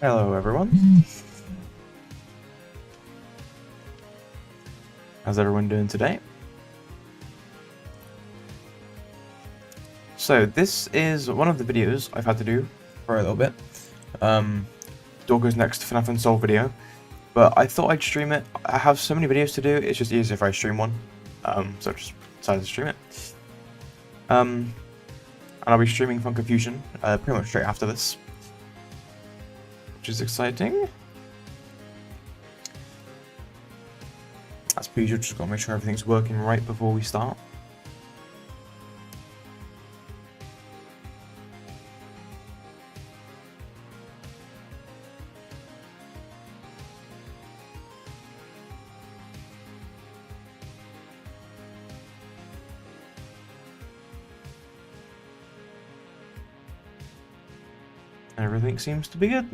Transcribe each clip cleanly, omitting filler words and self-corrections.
Hello everyone. How's everyone doing today? So this is one of the videos I've had to do for a little bit. DAWKO's next FNAF UNSOLVED video, but I thought I'd stream it. I have so many videos to do, it's just easier if I stream one. So I just decided to stream it. And I'll be streaming Fun Confusion pretty much straight after this, which is exciting. As per usual, just gotta make sure everything's working right before we start. Everything seems to be good.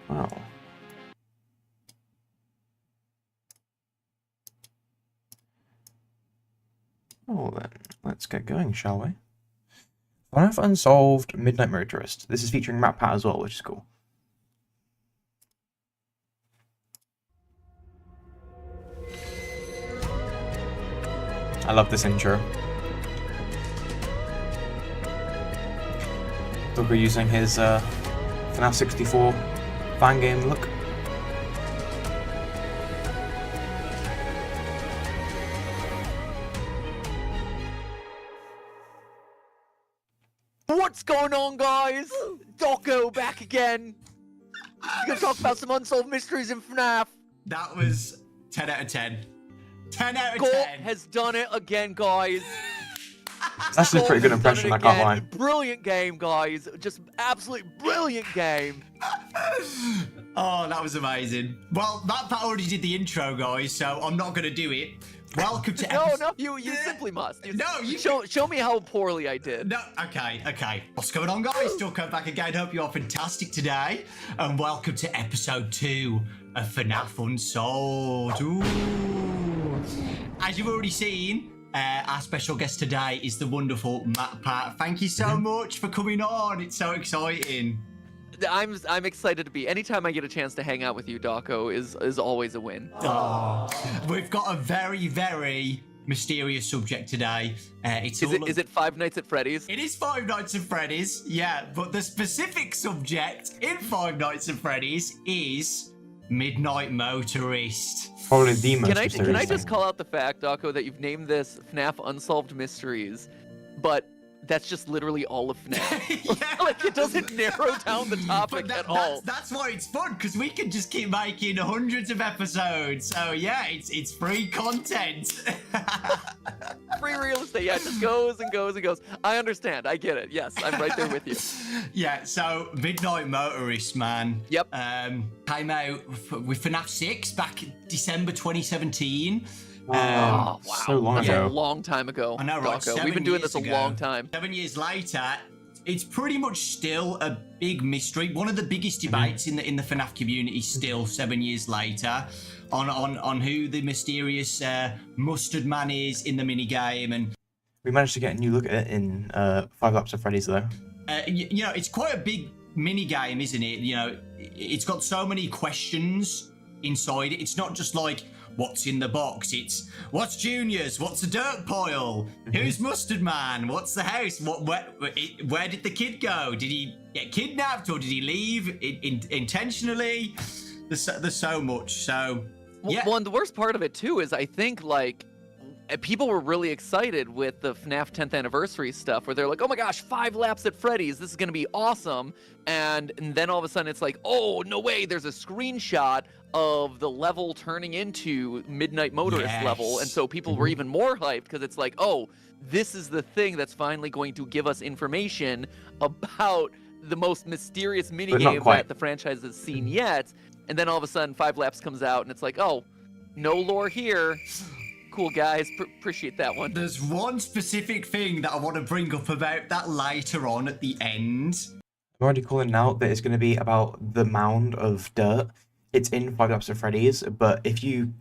Wow. Well then, let's get going, shall we? FNAF Unsolved Midnight Motorist. This is featuring MATPAT as well, which is cool. I love this intro. DAWKO using his FNAF 64 fan game look. What's going on, guys? DAWKO back again. We're gonna talk about some unsolved mysteries in FNAF. That was 10 out of 10. 10 out of Gold 10. has done it again, guys. That's actually a pretty good impression, I can't lie. Brilliant game, guys. Just absolutely brilliant game. Oh, that was amazing. Well, MATPAT already did the intro, guys, so I'm not going to do it. Welcome to No, you simply must. You show me how poorly I did. No, okay. What's going on, guys? DAWKO back again. Hope you are fantastic today. And welcome to episode 2 of FNAF Unsolved. Ooh. As you've already seen, our special guest today is the wonderful MATPAT. Thank you so much for coming on. It's so exciting. I'm excited to be. Anytime I get a chance to hang out with you, DAWKO, is always a win. Oh, we've got a very, very mysterious subject today. Is it Five Nights at Freddy's? It is Five Nights at Freddy's, yeah. But the specific subject in Five Nights at Freddy's is Midnight Motorist. Probably the most mysterious Can I thing. just call out the fact, DAWKO, that you've named this FNAF Unsolved Mysteries, but that's just literally all of FNAF. Yeah. Like, it doesn't narrow down the topic at all. That's why it's fun, because we can just keep making hundreds of episodes. So yeah, it's free content. Free real estate, yeah, it just goes and goes and goes. I understand, I get it. Yes, I'm right there with you. Yeah, so Midnight Motorist, man. Yep. Came out with FNAF 6 back in December 2017. Oh, wow. So long That's ago. a long time ago. I know, right? DAWKO. We've been doing this a long time. 7 years later, it's pretty much still a big mystery. One of the biggest debates in the FNAF community still 7 years later on who the mysterious mustard man is in the minigame. And We managed to get a new look at it in 5 Laps of Freddy's though. you know, it's quite a big minigame, isn't it? You know, it's got so many questions inside it. It's not just like, what's in the box? It's what's Junior's? What's a dirt pile? Who's Mustard Man? What's the house? Where did the kid go? Did he get kidnapped or did he leave intentionally? There's so much. So yeah. Well, and the worst part of it too is I think like people were really excited with the FNAF 10th anniversary stuff where they're like, oh my gosh, 5 laps at Freddy's, this is gonna be awesome. And then all of a sudden it's like, oh no way, there's a screenshot of the level turning into Midnight Motorist level. And so people were even more hyped because it's like, oh, this is the thing that's finally going to give us information about the most mysterious minigame that the franchise has seen yet. And then all of a sudden 5 laps comes out and it's like, oh, no lore here. Cool, guys. Appreciate that one. There's one specific thing that I want to bring up about that later on at the end. I'm already calling out that it's going to be about the mound of dirt. It's in 5 Laps of Freddy's, but if you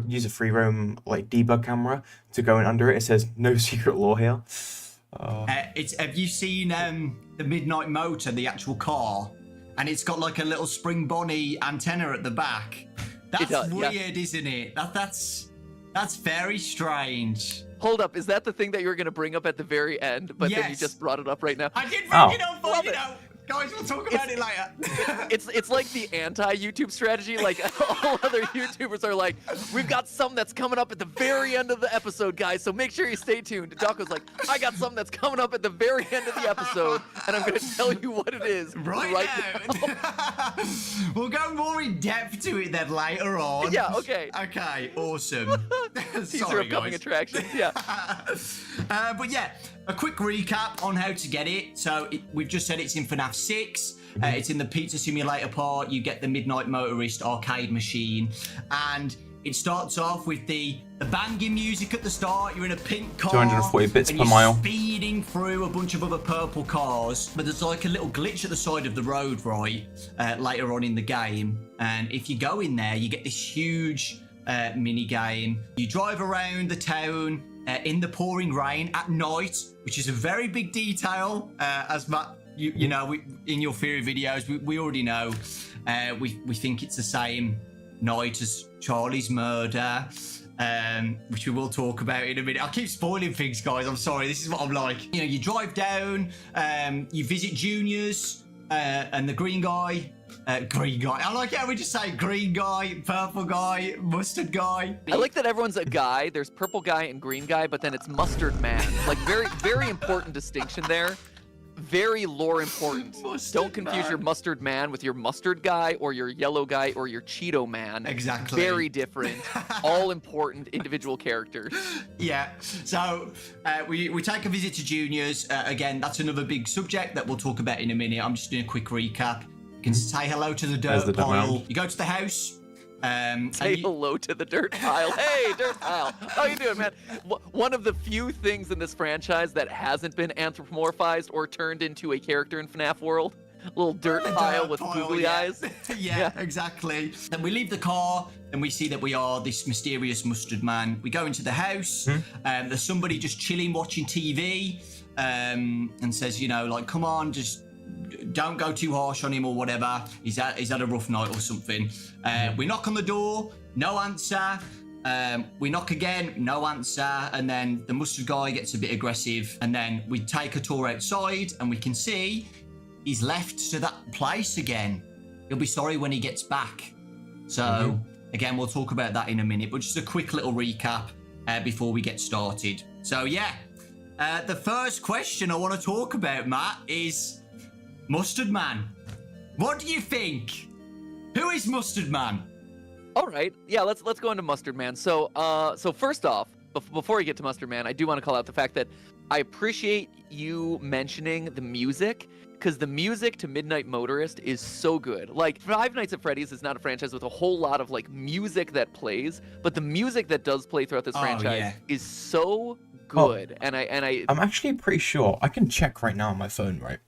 use a free roam like debug camera to go in under it, it says no secret lore here. It's have you seen the Midnight Motor, the actual car, and it's got like a little Spring Bonnie antenna at the back. That's weird, isn't it? That's very strange. Hold up, is that the thing that you were going to bring up at the very end, but then you just brought it up right now? I did bring it up, but you know, guys, we'll talk about it later. It's like the anti-YouTube strategy. Like all other YouTubers are like, we've got something that's coming up at the very end of the episode, guys. So make sure you stay tuned. DAWKO's like, I got something that's coming up at the very end of the episode, and I'm going to tell you what it is right now. We'll go more in depth to it then later on. Yeah. Okay. Okay. Awesome. These are upcoming attractions. Yeah. But yeah, a quick recap on how to get it. So we've just said it's in FNAF 6. It's in the pizza simulator part. You get the Midnight Motorist arcade machine, and it starts off with the banging music at the start. You're in a pink car. 240 bits and per you're mile. Speeding through a bunch of other purple cars, but there's like a little glitch at the side of the road, right? Later on in the game, and if you go in there, you get this huge mini game. You drive around the town in the pouring rain at night, which is a very big detail. As Matt, you know, in your theory videos, we already know. We think it's the same night as Charlie's murder, which we will talk about in a minute. I keep spoiling things, guys. I'm sorry. This is what I'm like. You know, you drive down, you visit Juniors, and the green guy. Green guy. I like how we just say green guy, purple guy, mustard guy. I like that everyone's a guy. There's purple guy and green guy, but then it's mustard man. Like very, very important distinction there. Very lore important. Don't confuse your mustard man with your mustard guy or your yellow guy or your Cheeto man. Exactly. Very different. All important individual characters. Yeah. So we take a visit to Juniors. Again, that's another big subject that we'll talk about in a minute. I'm just doing a quick recap. You can say hello to the dirt pile. You go to the house. Say hello to the dirt pile. Hey, dirt pile. How you doing, man? One of the few things in this franchise that hasn't been anthropomorphized or turned into a character in FNAF world. Little dirt pile with googly eyes. Yeah, exactly. Then we leave the car and we see that we are this mysterious mustard man. We go into the house. There's somebody just chilling, watching TV, and says, you know, like, come on, just don't go too harsh on him or whatever. He's had a rough night or something. We knock on the door, no answer. We knock again, no answer. And then the mustard guy gets a bit aggressive. And then we take a tour outside and we can see he's left to that place again. He'll be sorry when he gets back. So again, we'll talk about that in a minute. But just a quick little recap before we get started. So yeah, the first question I want to talk about, Matt, is Mustard Man. What do you think? Who is Mustard Man? All right. Yeah, let's go into Mustard Man. So first off, before we get to Mustard Man, I do want to call out the fact that I appreciate you mentioning the music, because the music to Midnight Motorist is so good. Like, Five Nights at Freddy's is not a franchise with a whole lot of like music that plays, but the music that does play throughout this franchise is so good. And I'm actually pretty sure I can check right now on my phone, right?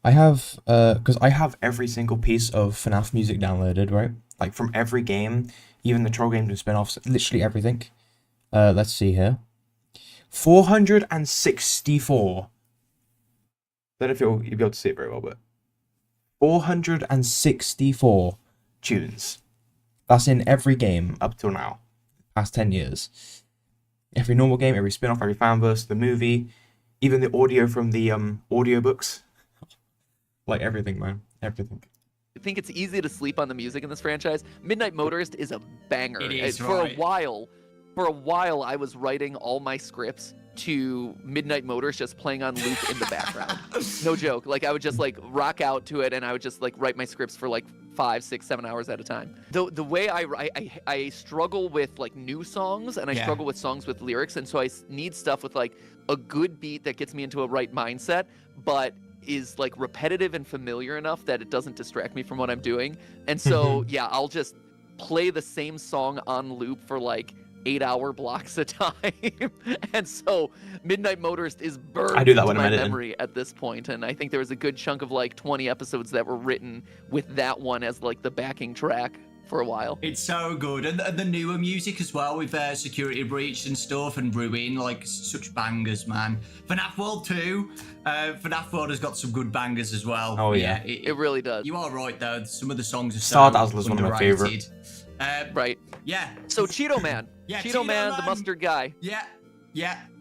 I have, because I have every single piece of FNAF music downloaded, right? Like from every game, even the troll games and spin-offs, literally everything. Let's see here. 464. I don't know if you'll be able to see it very well, but 464 tunes. That's in every game up till now, past 10 years. Every normal game, every spin-off, every fanverse, the movie, even the audio from the audiobooks. Like everything, man. Everything. I think it's easy to sleep on the music in this franchise. Midnight Motorist is a banger. It is, For a while, I was writing all my scripts to Midnight Motorist just playing on loop in the background. No joke. Like, I would just like rock out to it, and I would just like write my scripts for like 5, 6, 7 hours at a time. The way I struggle with like new songs, and I struggle with songs with lyrics, and so I need stuff with like a good beat that gets me into a right mindset, but is like repetitive and familiar enough that it doesn't distract me from what I'm doing. And so yeah, I'll just play the same song on loop for like 8-hour blocks of time. And so Midnight Motorist is burned into my memory at this point, and I think there was a good chunk of like 20 episodes that were written with that one as like the backing track. for a while. It's so good, and the newer music as well with Security Breach and stuff, and Ruin, like such bangers, man. FNAF World 2, FNAF World has got some good bangers as well. Oh, yeah. It really does. You are right though. Some of the songs are Star so Dazzler's one of my underrated. Right. Yeah. So Cheeto Man. Yeah, Cheeto Man, the mustard guy. Yeah.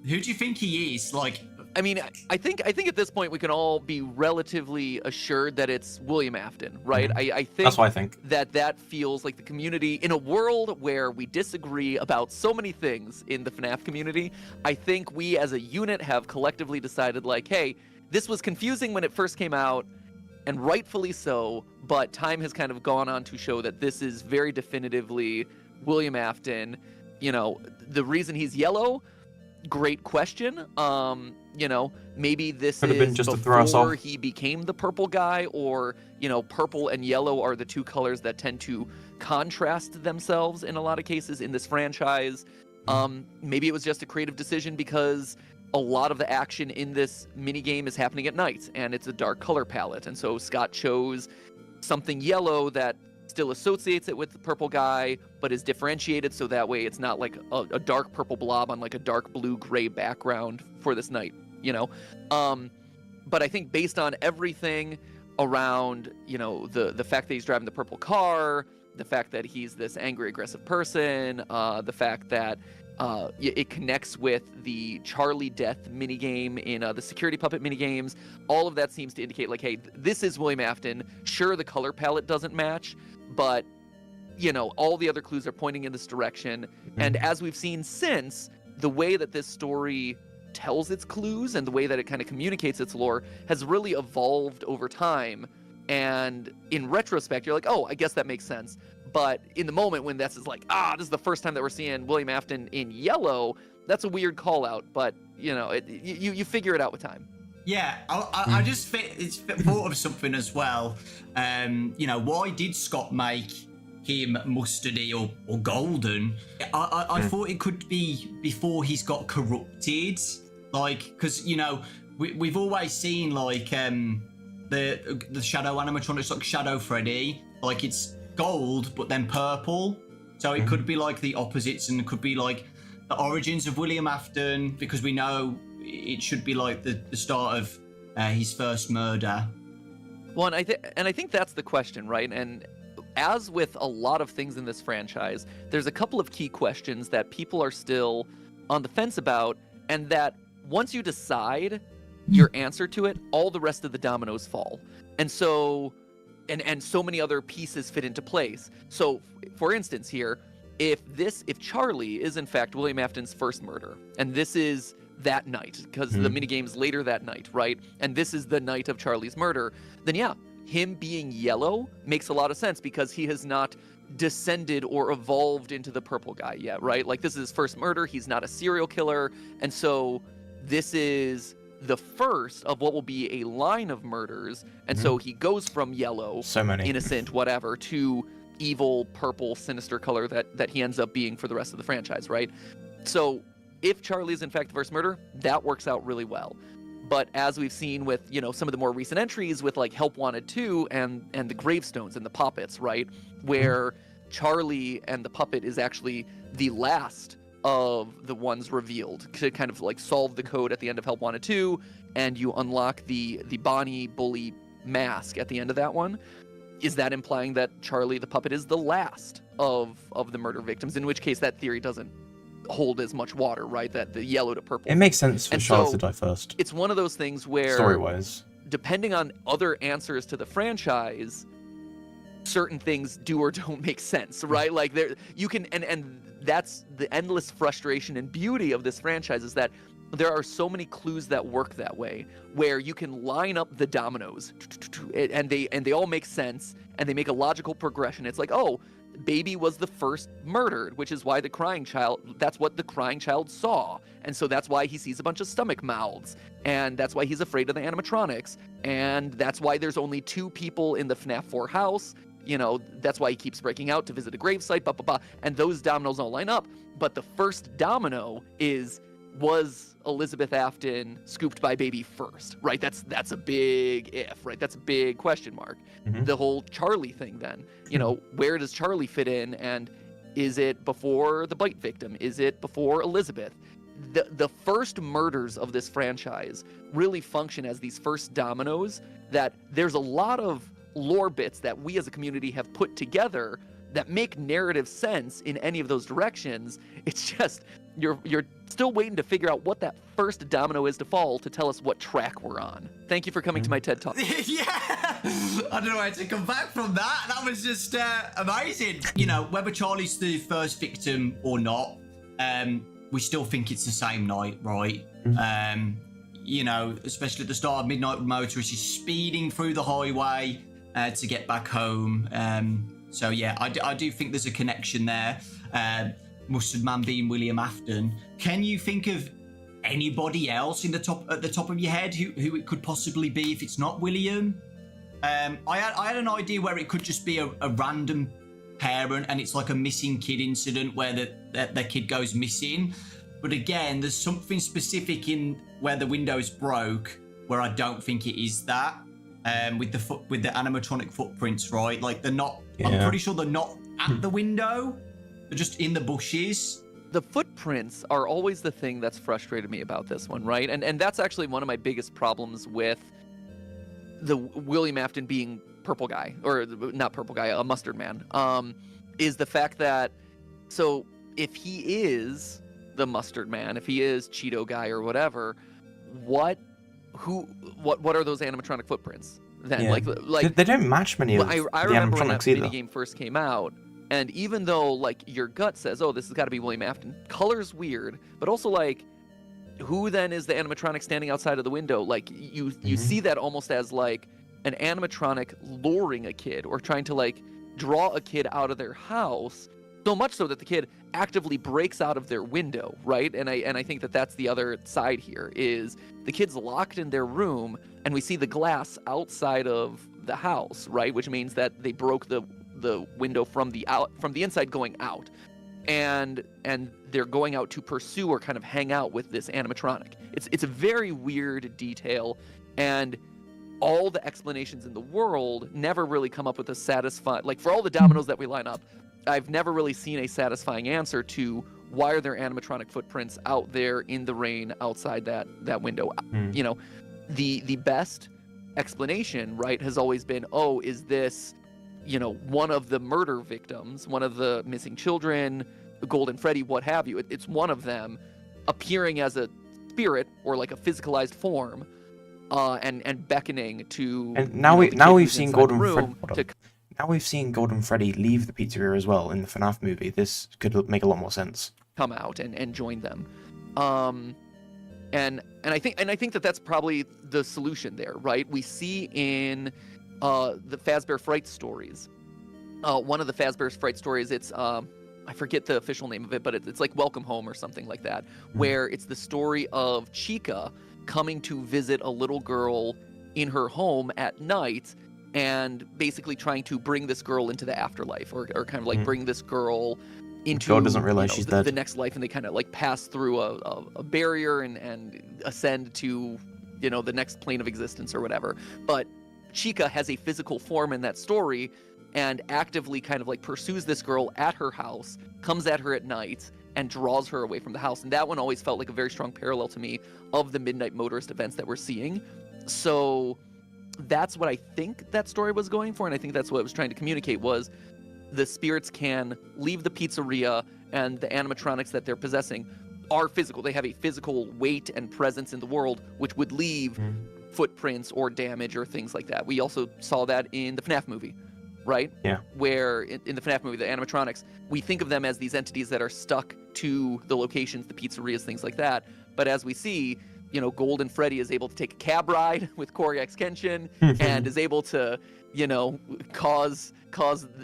Who do you think he is? Like, I mean, I think at this point we can all be relatively assured that it's William Afton, right? I think That's what I think. that feels like the community in a world where we disagree about so many things in the FNAF community. I think we as a unit have collectively decided like, hey, this was confusing when it first came out, and rightfully so, but time has kind of gone on to show that this is very definitively William Afton. You know, the reason he's yellow, great question. You know, maybe this Could have been is just to throw us before off. he became the purple guy, or, you know, purple and yellow are the two colors that tend to contrast themselves in a lot of cases in this franchise. Maybe it was just a creative decision because a lot of the action in this minigame is happening at night, and it's a dark color palette, and so Scott chose something yellow that still associates it with the purple guy, but is differentiated so that way it's not like a dark purple blob on like a dark blue-gray background for this night, you know? But I think based on everything around, you know, the fact that he's driving the purple car, the fact that he's this angry, aggressive person, the fact that it connects with the Charlie death minigame in the security puppet minigames. All of that seems to indicate like, hey, this is William Afton. Sure, the color palette doesn't match, but, you know, all the other clues are pointing in this direction. And as we've seen since, the way that this story tells its clues and the way that it kind of communicates its lore has really evolved over time. And in retrospect, you're like, oh, I guess that makes sense. But in the moment when this is like, this is the first time that we're seeing William Afton in yellow, that's a weird call out. But, you know, you figure it out with time. yeah, I just thought of something as well. You know, why did Scott make him mustardy or golden? I thought it could be before he's got corrupted. Like, because, you know, we've always seen, like, the shadow animatronics, like Shadow Freddy, like it's gold but then purple, so it could be like the opposites, and it could be like the origins of William Afton, because we know it should be like the start of his first murder. Well, and I think that's the question, right? And as with a lot of things in this franchise, there's a couple of key questions that people are still on the fence about, and that once you decide your answer to it, all the rest of the dominoes fall. And so and so many other pieces fit into place. So, for instance here, if Charlie is in fact William Afton's first murder, and this is that night, because the minigame's later that night, right? And this is the night of Charlie's murder, then yeah, him being yellow makes a lot of sense because he has not descended or evolved into the purple guy yet, right? Like, this is his first murder, he's not a serial killer, and so this is the first of what will be a line of murders, and so he goes from yellow, So many. innocent, whatever, to evil, purple, sinister color that he ends up being for the rest of the franchise, right? So if Charlie is in fact the first murder, that works out really well. But as we've seen with, you know, some of the more recent entries with like Help Wanted 2 and the gravestones and the puppets, right? Where Charlie and the puppet is actually the last of the ones revealed to kind of like solve the code at the end of Help Wanted 2, and you unlock the Bonnie bully mask at the end of that one. Is that implying that Charlie the puppet is the last of the murder victims? In which case that theory doesn't hold as much water, right? That the yellow to purple. It makes sense for And Charlotte so to die first, It's one of those things where, story-wise. depending on other answers to the franchise, certain things do or don't make sense, right? Like there, you can, and that's the endless frustration and beauty of this franchise, is that there are so many clues that work that way, where you can line up the dominoes, and they all make sense, and they make a logical progression. It's like, oh, baby was the first murdered, which is why the crying child, that's what the crying child saw, and so that's why he sees a bunch of stomach mouths, and that's why he's afraid of the animatronics, and that's why there's only 2 people in the FNAF 4 house. You know, that's why he keeps breaking out to visit a gravesite, and those dominoes all line up. But the first domino is was Elizabeth Afton scooped by baby first, right? That's a big if, right? That's a big question mark. The whole Charlie thing then, you know, where does Charlie fit in, and is it before the bite victim? Is it before Elizabeth? The first murders of this franchise really function as these first dominoes that there's a lot of lore bits that we as a community have put together that make narrative sense in any of those directions. It's just you're still waiting to figure out what that first domino is to fall to tell us what track we're on. Thank you for coming to my TED Talk. Yeah, I don't know how to come back from that. That was just amazing. You know, whether Charlie's the first victim or not, we still think it's the same night, right? You know, especially at the start of Midnight Motorist, he's speeding through the highway to get back home. So yeah, I do think there's a connection there. Mustard Man being William Afton. Can you think of anybody else at the top of your head who it could possibly be if it's not William? I had an idea where it could just be a random parent and it's like a missing kid incident where the kid goes missing. But again, there's something specific in where the window's broke where I don't think it is that. With the animatronic footprints, right? Like they're not. Yeah. I'm pretty sure they're not at the window. They're just in the bushes. The footprints are always the thing that's frustrated me about this one, right? And that's actually one of my biggest problems with the William Afton being purple guy, or not purple guy, a mustard man, is the fact that, so if he is the mustard man, if he is Cheeto guy or whatever, what are those animatronic footprints then? Yeah. Like they don't match many of I the remember when that animatronics either. minigame first came out, and even though like your gut says, oh, this has got to be William Afton, color's weird, but also like, who then is the animatronic standing outside of the window? Like you see that almost as like an animatronic luring a kid or trying to like draw a kid out of their house, so much so that the kid actively breaks out of their window, right? And I think that that's the other side here, is the kid's locked in their room and we see the glass outside of the house, right? Which means that they broke the window from the inside going out. And they're going out to pursue or kind of hang out with this animatronic. It's a very weird detail, and all the explanations in the world never really come up with a satisfying, like for all the dominoes that we line up, I've never really seen a satisfying answer to why are there animatronic footprints out there in the rain outside that window. You know, the best explanation, right, has always been, oh, is this, you know, one of the murder victims, one of the missing children, Golden Freddy, what have you. It's one of them appearing as a spirit or like a physicalized form, and beckoning to. And now we've seen Golden Freddy. Now we've seen Golden Freddy leave the pizzeria as well in the FNAF movie. This could make a lot more sense. Come out and join them, and I think that that's probably the solution there, right? We see in the Fazbear Fright stories. One of the Fazbear Fright stories, it's I forget the official name of it, but it's like Welcome Home or something like that, where it's the story of Chica coming to visit a little girl in her home at night and basically trying to bring this girl into the afterlife, or kind of like bring this girl into, God doesn't realize she's dead. The next life, and they kind of like pass through a barrier and ascend to, you know, the next plane of existence or whatever. But Chica has a physical form in that story and actively kind of like pursues this girl at her house, comes at her at night, and draws her away from the house. And that one always felt like a very strong parallel to me of the Midnight Motorist events that we're seeing. So that's what I think that story was going for, and I think that's what it was trying to communicate, was the spirits can leave the pizzeria and the animatronics that they're possessing are physical. They have a physical weight and presence in the world, which would leave footprints or damage or things like that. We also saw that in the FNAF movie, right? Yeah. Where in the FNAF movie, the animatronics, we think of them as these entities that are stuck to the locations, the pizzerias, things like that. But as we see, you know, Golden Freddy is able to take a cab ride with Koryax Kenshin and is able to, you know, cause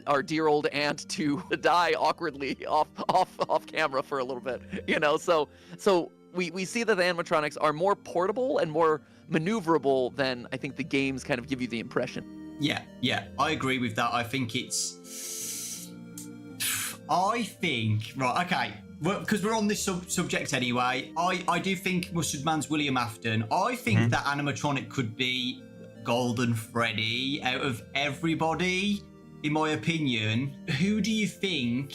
our dear old aunt to die awkwardly off camera for a little bit, you know. So we see that the animatronics are more portable and more maneuverable than I think the games kind of give you the impression. Yeah, I agree with that. I think right, okay, well, because we're on this subject anyway, I do think Mustard Man's William Afton. I think that animatronic could be Golden Freddy out of everybody, in my opinion. Who do you think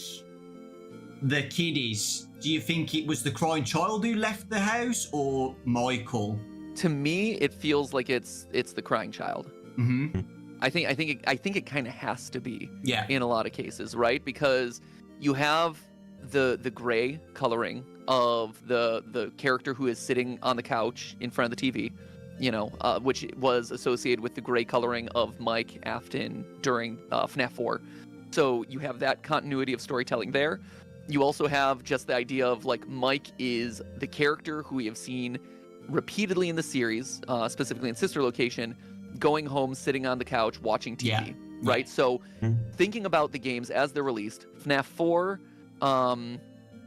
the kid is? Do you think it was the crying child who left the house, or Michael? To me, it feels like it's the crying child. Mm-hmm. I think it kind of has to be. Yeah. In a lot of cases, right? Because you have the gray coloring of the character who is sitting on the couch in front of the TV, which was associated with the gray coloring of Mike Afton during FNAF 4. So you have that continuity of storytelling there. You also have just the idea of like Mike is the character who we have seen repeatedly in the series, specifically in Sister Location, going home, sitting on the couch, watching TV, right? Yeah. So thinking about the games as they're released, FNAF 4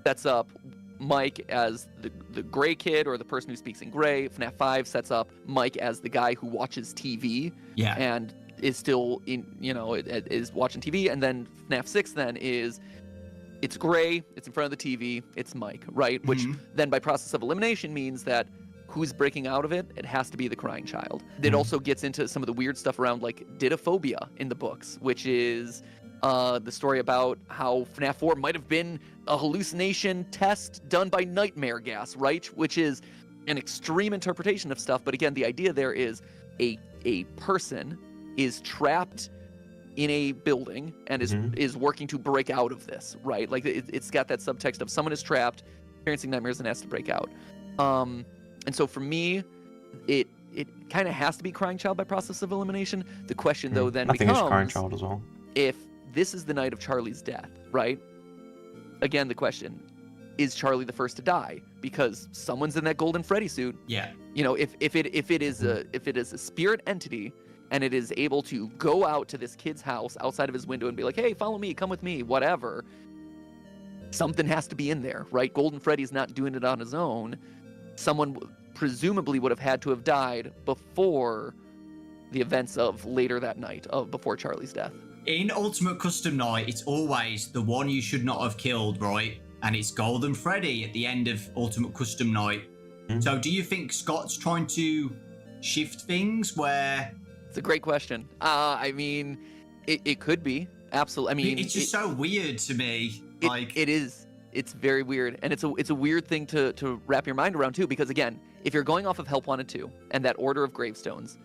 sets up Mike as the gray kid or the person who speaks in gray. FNAF 5 sets up Mike as the guy who watches TV and is still is watching TV. And then FNAF 6 then it's gray, it's in front of the TV, it's Mike, right? Which then by process of elimination means that who's breaking out of it? It has to be the crying child. It also gets into some of the weird stuff around like didophobia in the books, which is the story about how FNAF 4 might have been a hallucination test done by nightmare gas, right? Which is an extreme interpretation of stuff. But again, the idea there is a person is trapped in a building and is working to break out of this, right? Like it's got that subtext of someone is trapped, experiencing nightmares and has to break out. And so for me, it kind of has to be crying child by process of elimination. The question though then becomes, I think it's crying child as well. If this is the night of Charlie's death, right? Again, the question, is Charlie the first to die? Because someone's in that Golden Freddy suit. Yeah. If it is a spirit entity and it is able to go out to this kid's house outside of his window and be like, hey, follow me, come with me, whatever, something has to be in there, right? Golden Freddy's not doing it on his own. Someone presumably would have had to have died before the events of later that night, before Charlie's death. In Ultimate Custom Night, it's always the one you should not have killed, right? And it's Golden Freddy at the end of Ultimate Custom Night. So do you think Scott's trying to shift things where... It's a great question. I mean, it could be. Absolutely. I mean... It's just so weird to me. It is. It's very weird. And it's a weird thing to wrap your mind around, too, because, again, if you're going off of Help Wanted 2 and that order of gravestones,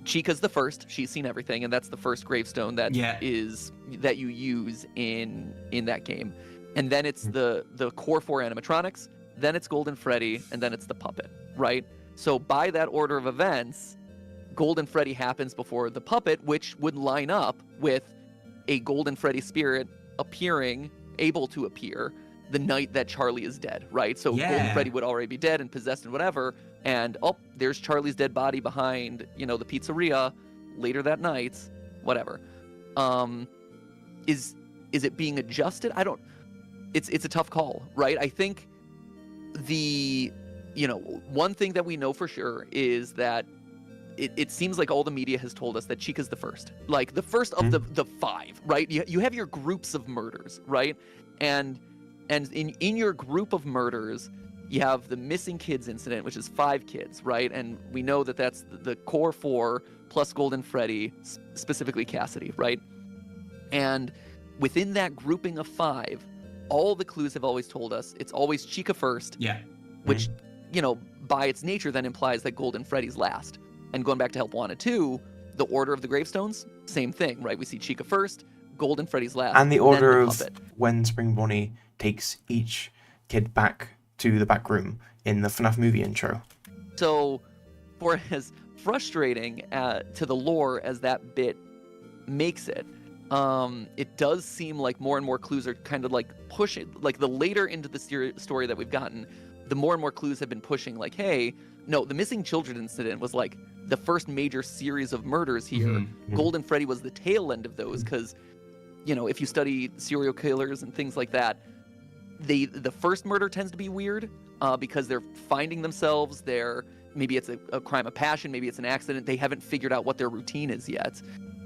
Chica's the first. She's seen everything, and that's the first gravestone that you use in that game. And then it's the core 4 animatronics, then it's Golden Freddy, and then it's the puppet, right? So by that order of events, Golden Freddy happens before the puppet, which would line up with a Golden Freddy spirit appearing, able to appear, the night that Charlie is dead, right? So Golden Freddy would already be dead and possessed and whatever, and there's Charlie's dead body behind, the pizzeria later that night, whatever. Is it being adjusted? It's a tough call, right? I think one thing that we know for sure is that it seems like all the media has told us that Chica's the first. Like, the first of the 5, right? You have your groups of murders, right? And in your group of murders, you have the missing kids incident, which is 5 kids, right? And we know that that's the core 4 plus Golden Freddy, specifically Cassidy, right? And within that grouping of 5, all the clues have always told us it's always Chica first. Yeah. Which, by its nature then implies that Golden Freddy's last. And going back to Help Wanted 2, the order of the gravestones, same thing, right? We see Chica first, Golden Freddy's last. And the order of when Spring Bonnie takes each kid back to the back room in the FNAF movie intro. So, for as frustrating to the lore as that bit makes it, it does seem like more and more clues are kind of like pushing, like the later into the story that we've gotten, the more and more clues have been pushing like, hey, no, the missing children incident was like the first major series of murders here. Golden Freddy was the tail end of those because, if you study serial killers and things like that, the first murder tends to be weird because they're finding themselves, maybe it's a crime of passion, maybe it's an accident, they haven't figured out what their routine is yet.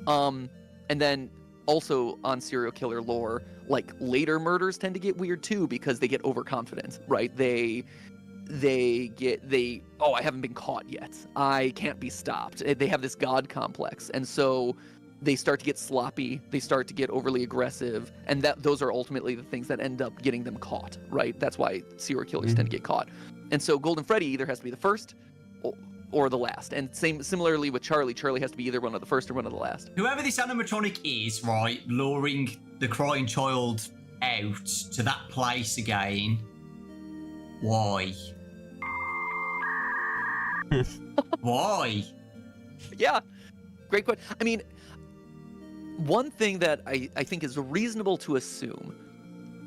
And then also on serial killer lore, Like later murders tend to get weird too because they get overconfident, right? They oh, I haven't been caught yet. I can't be stopped. They have this god complex, and so they start to get sloppy. They start to get overly aggressive, and those are ultimately the things that end up getting them caught, right? That's why serial killers tend to get caught. And so Golden Freddy either has to be the first or the last. And similarly with Charlie. Charlie has to be either one of the first or one of the last. Whoever this animatronic is, right, luring the crying child out to that place again. Why? Why? Yeah, great question. I mean, one thing that I think is reasonable to assume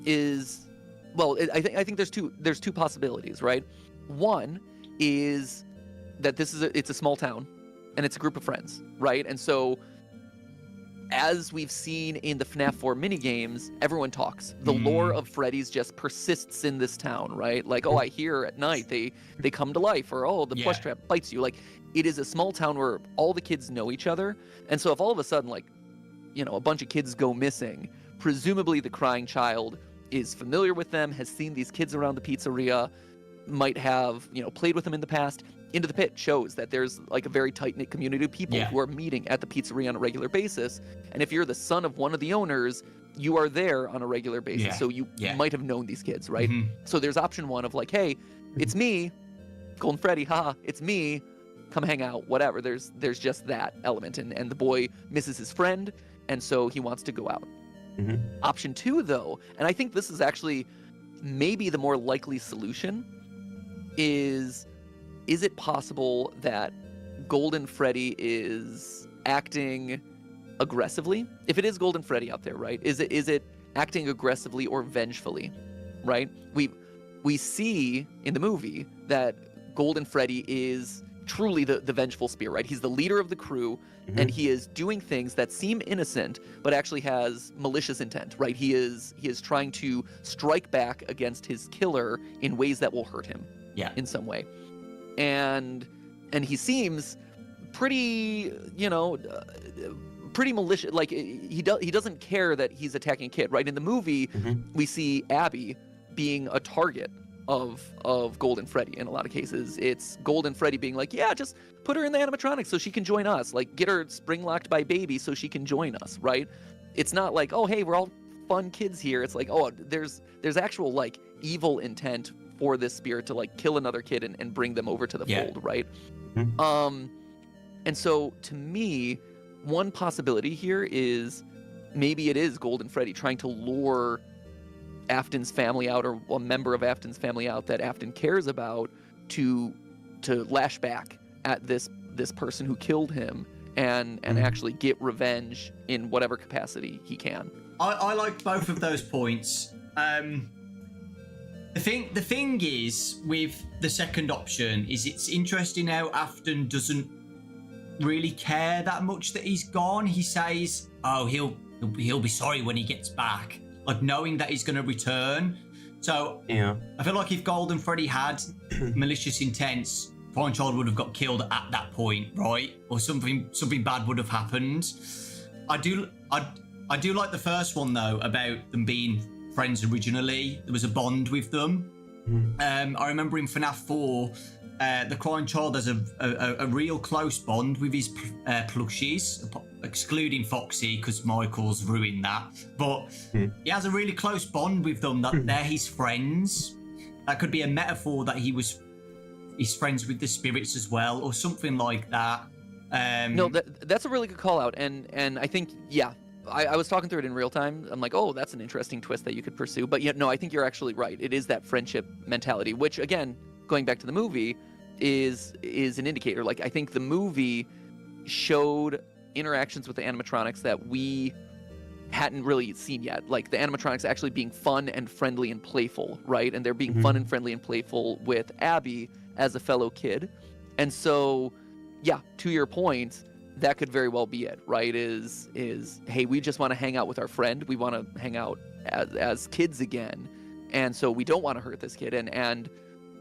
is, well, I think there's two possibilities, right? One is that it's a small town, and it's a group of friends, right? And so, as we've seen in the FNAF 4 minigames, everyone talks. The lore of Freddy's just persists in this town, right? Like, oh, I hear at night they come to life, or oh, the plush trap bites you. Like, it is a small town where all the kids know each other, and so if all of a sudden, like, you know, a bunch of kids go missing, presumably the crying child is familiar with them, has seen these kids around the pizzeria, might have, you know, played with them in the past. Into the Pit shows that there's like a very tight-knit community of people who are meeting at the pizzeria on a regular basis. And if you're the son of one of the owners, you are there on a regular basis. So you might have known these kids, right? So there's option one of like, hey, it's me, Golden Freddy, haha, it's me, come hang out, whatever. There's just that element. And the boy misses his friend, and so he wants to go out. Option two, though, and I think this is actually maybe the more likely solution, is it possible that Golden Freddy is acting aggressively? If it is Golden Freddy out there, right? Is it acting aggressively or vengefully, right? We see in the movie that Golden Freddy is truly the vengeful spirit, right? He's the leader of the crew, and he is doing things that seem innocent, but actually has malicious intent, right? He is trying to strike back against his killer in ways that will hurt him in some way. And he seems pretty, you know, pretty malicious. Like he doesn't care that he's attacking a kid, right? In the movie, we see Abby being a target of Golden Freddy. In a lot of cases, it's Golden Freddy being like, yeah, just put her in the animatronics so she can join us. Like, get her spring locked by baby so she can join us, right? It's not like, oh, hey, we're all fun kids here. It's like, oh, there's actual like evil intent for this spirit to like kill another kid and bring them over to the fold, right? And so to me, one possibility here is maybe it is Golden Freddy trying to lure Afton's family out, or a member of Afton's family out that Afton cares about, to lash back at this person who killed him and actually get revenge in whatever capacity he can. I like both of those points. The thing is with the second option is it's interesting how Afton doesn't really care that much that he's gone. He says, oh, he'll be sorry when he gets back, like knowing that he's going to return. So I feel like if Golden Freddy had malicious intents, Crying Child would have got killed at that point, right? Or something bad would have happened. I do like the first one though, about them being friends originally. There was a bond with them. I remember in FNAF 4, the Crying Child has a real close bond with his plushies, excluding Foxy because Michael's ruined that. But he has a really close bond with them, that they're his friends. That could be a metaphor that he's friends with the spirits as well, or something like that. No, that's a really good call out, and I think I was talking through it in real time. I'm like, oh, that's an interesting twist that you could pursue. But no, I think you're actually right. It is that friendship mentality, which again, going back to the movie, is an indicator. Like, I think the movie showed interactions with the animatronics that we hadn't really seen yet. Like the animatronics actually being fun and friendly and playful, right? And they're being fun and friendly and playful with Abby as a fellow kid. And so, yeah, to your point, that could very well be it, right? Is hey, we just want to hang out with our friend. We want to hang out as kids again. And so we don't want to hurt this kid. And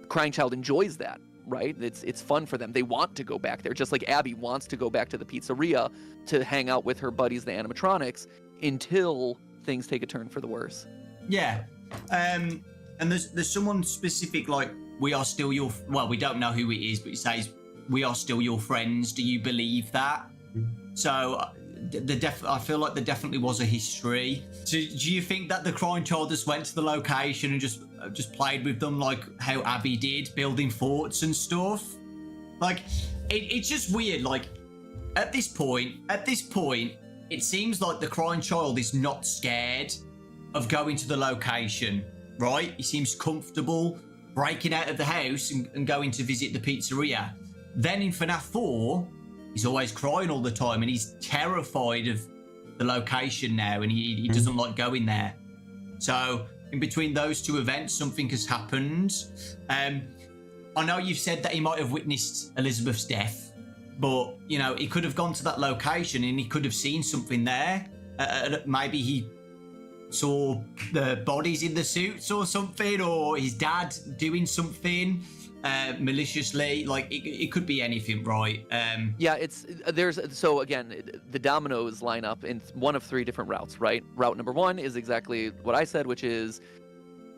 Crying Child enjoys that, right? It's fun for them. They want to go back there, just like Abby wants to go back to the pizzeria to hang out with her buddies, the animatronics, until things take a turn for the worse. Yeah. And there's someone specific, like, we are still your... Well, we don't know who it is, but it says, we are still your friends. Do you believe that? So I feel like there definitely was a history. So do you think that the crying child just went to the location and just played with them like how Abby did, building forts and stuff? Like, it's just weird. Like, at this point, it seems like the crying child is not scared of going to the location, right? He seems comfortable breaking out of the house and going to visit the pizzeria. Then in FNAF 4, he's always crying all the time and he's terrified of the location now and he doesn't like going there. So in between those two events, something has happened. I know you've said that he might have witnessed Elizabeth's death, but, you know, he could have gone to that location and he could have seen something there. Maybe he saw the bodies in the suits or something, or his dad doing something maliciously. Like, it could be anything, right? Yeah, so again, the dominoes line up in one of three different routes, right? Route number one is exactly what I said, which is,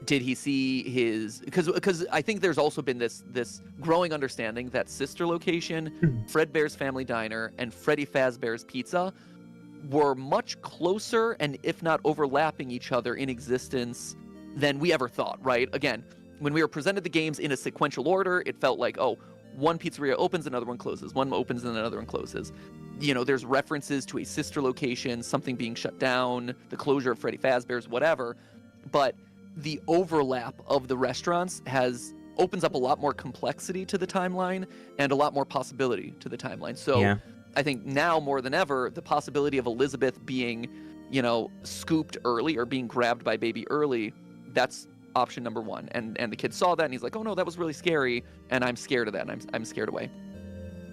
did he see his... Because I think there's also been this growing understanding that Sister Location, Fredbear's Family Diner, and Freddy Fazbear's Pizza were much closer and, if not overlapping each other in existence than we ever thought, right? Again, when we were presented the games in a sequential order, it felt like, oh, one pizzeria opens, another one closes. One opens and another one closes. You know, there's references to a sister location, something being shut down, the closure of Freddy Fazbear's, whatever. But the overlap of the restaurants opens up a lot more complexity to the timeline and a lot more possibility to the timeline. So yeah. I think now more than ever, the possibility of Elizabeth being, you know, scooped early or being grabbed by baby early, that's option number one. And the kid saw that and he's like, oh no, that was really scary, and I'm scared of that, and I'm scared away.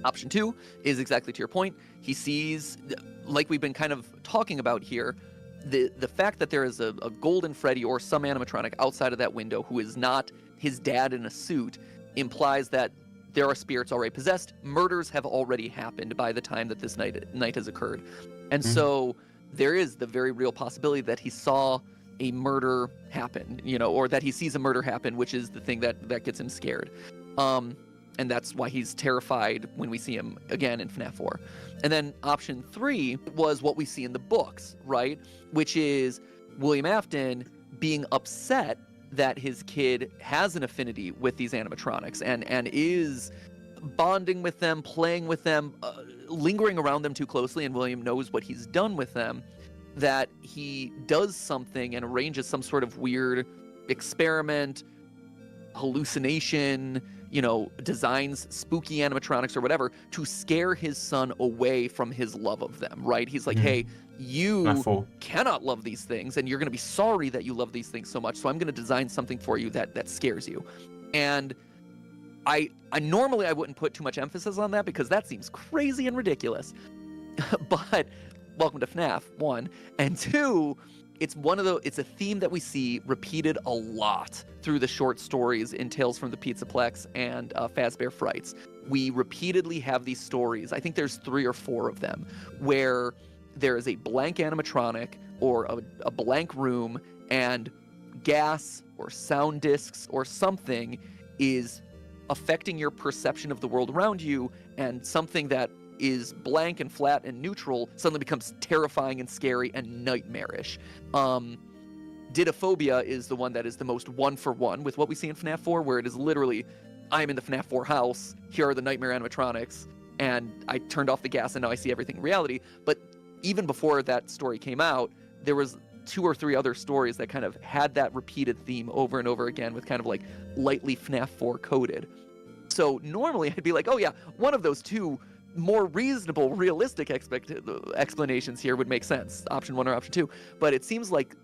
Option two is exactly to your point. He sees, like we've been kind of talking about here, the fact that there is a golden Freddy or some animatronic outside of that window who is not his dad in a suit implies that there are spirits already possessed. Murders have already happened by the time that this night has occurred. And so there is the very real possibility that he saw a murder happen, you know, or that he sees a murder happen, which is the thing that gets him scared. And that's why he's terrified when we see him again in FNAF 4. And then option three was what we see in the books, right? Which is William Afton being upset that his kid has an affinity with these animatronics and is bonding with them, playing with them, lingering around them too closely, and William knows what he's done with them, that he does something and arranges some sort of weird experiment, hallucination, you know, designs spooky animatronics or whatever to scare his son away from his love of them, right? He's like, hey, you cannot love these things, and you're going to be sorry that you love these things so much, so I'm going to design something for you that scares you. And I normally I wouldn't put too much emphasis on that because that seems crazy and ridiculous. But welcome to FNAF, one. And two, it's a theme that we see repeated a lot through the short stories in Tales from the Pizzaplex and Fazbear Frights. We repeatedly have these stories, I think there's 3 or 4 of them, where there is a blank animatronic or a blank room, and gas or sound discs or something is affecting your perception of the world around you, and something that is blank and flat and neutral suddenly becomes terrifying and scary and nightmarish. Didophobia is the one that is the most one-for-one with what we see in FNAF 4, where it is literally, I'm in the FNAF 4 house, here are the nightmare animatronics, and I turned off the gas and now I see everything in reality. But even before that story came out, there was 2 or 3 other stories that kind of had that repeated theme over and over again with kind of like lightly FNAF 4 coded. So normally I'd be like, oh yeah, one of those 2 more reasonable, realistic explanations here would make sense, option 1 or option 2. But it seems like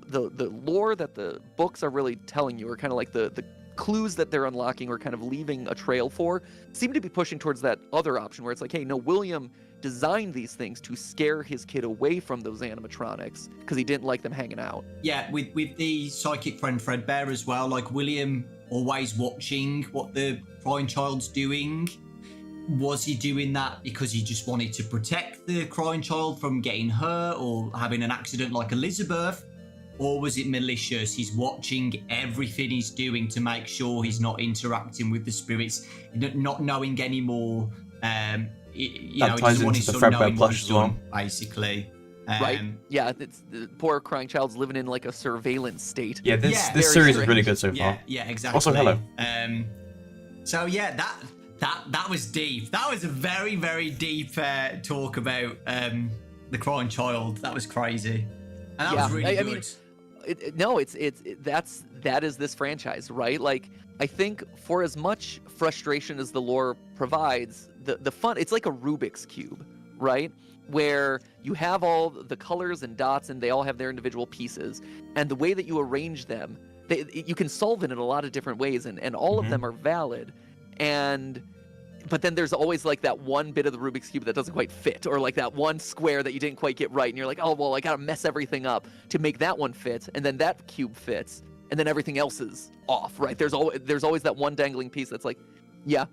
the lore that the books are really telling you, or kind of like the clues that they're unlocking or kind of leaving a trail for, seem to be pushing towards that other option where it's like, hey, no, William designed these things to scare his kid away from those animatronics because he didn't like them hanging out. Yeah, with the psychic friend Fredbear as well, like William always watching what the crying child's doing. Was he doing that because he just wanted to protect the crying child from getting hurt or having an accident like Elizabeth? or was it malicious? He's watching everything he's doing to make sure he's not interacting with the spirits, not knowing anymore. He ties doesn't want into his the son Fredbear knowing what plush he's as well. done, basically. Right? Yeah, it's the poor crying child's living in like a surveillance state. Yeah, this Yeah. this Very series is strange. really good so far. Yeah, exactly. Also, hello. So yeah, that was deep. That was a very, very deep talk about the crying child. That was crazy, and that was really good. That is this franchise, right? Like, I think for as much frustration as the lore provides, the fun, it's like a Rubik's Cube, right? Where you have all the colors and dots and they all have their individual pieces, and the way that you arrange them, you can solve it in a lot of different ways, and all of them are valid. But then there's always like that one bit of the Rubik's Cube that doesn't quite fit, or like that one square that you didn't quite get right, and you're like, oh, well, I gotta mess everything up to make that one fit, and then that cube fits, and then everything else is off, right? There's always that one dangling piece that's like, yeah,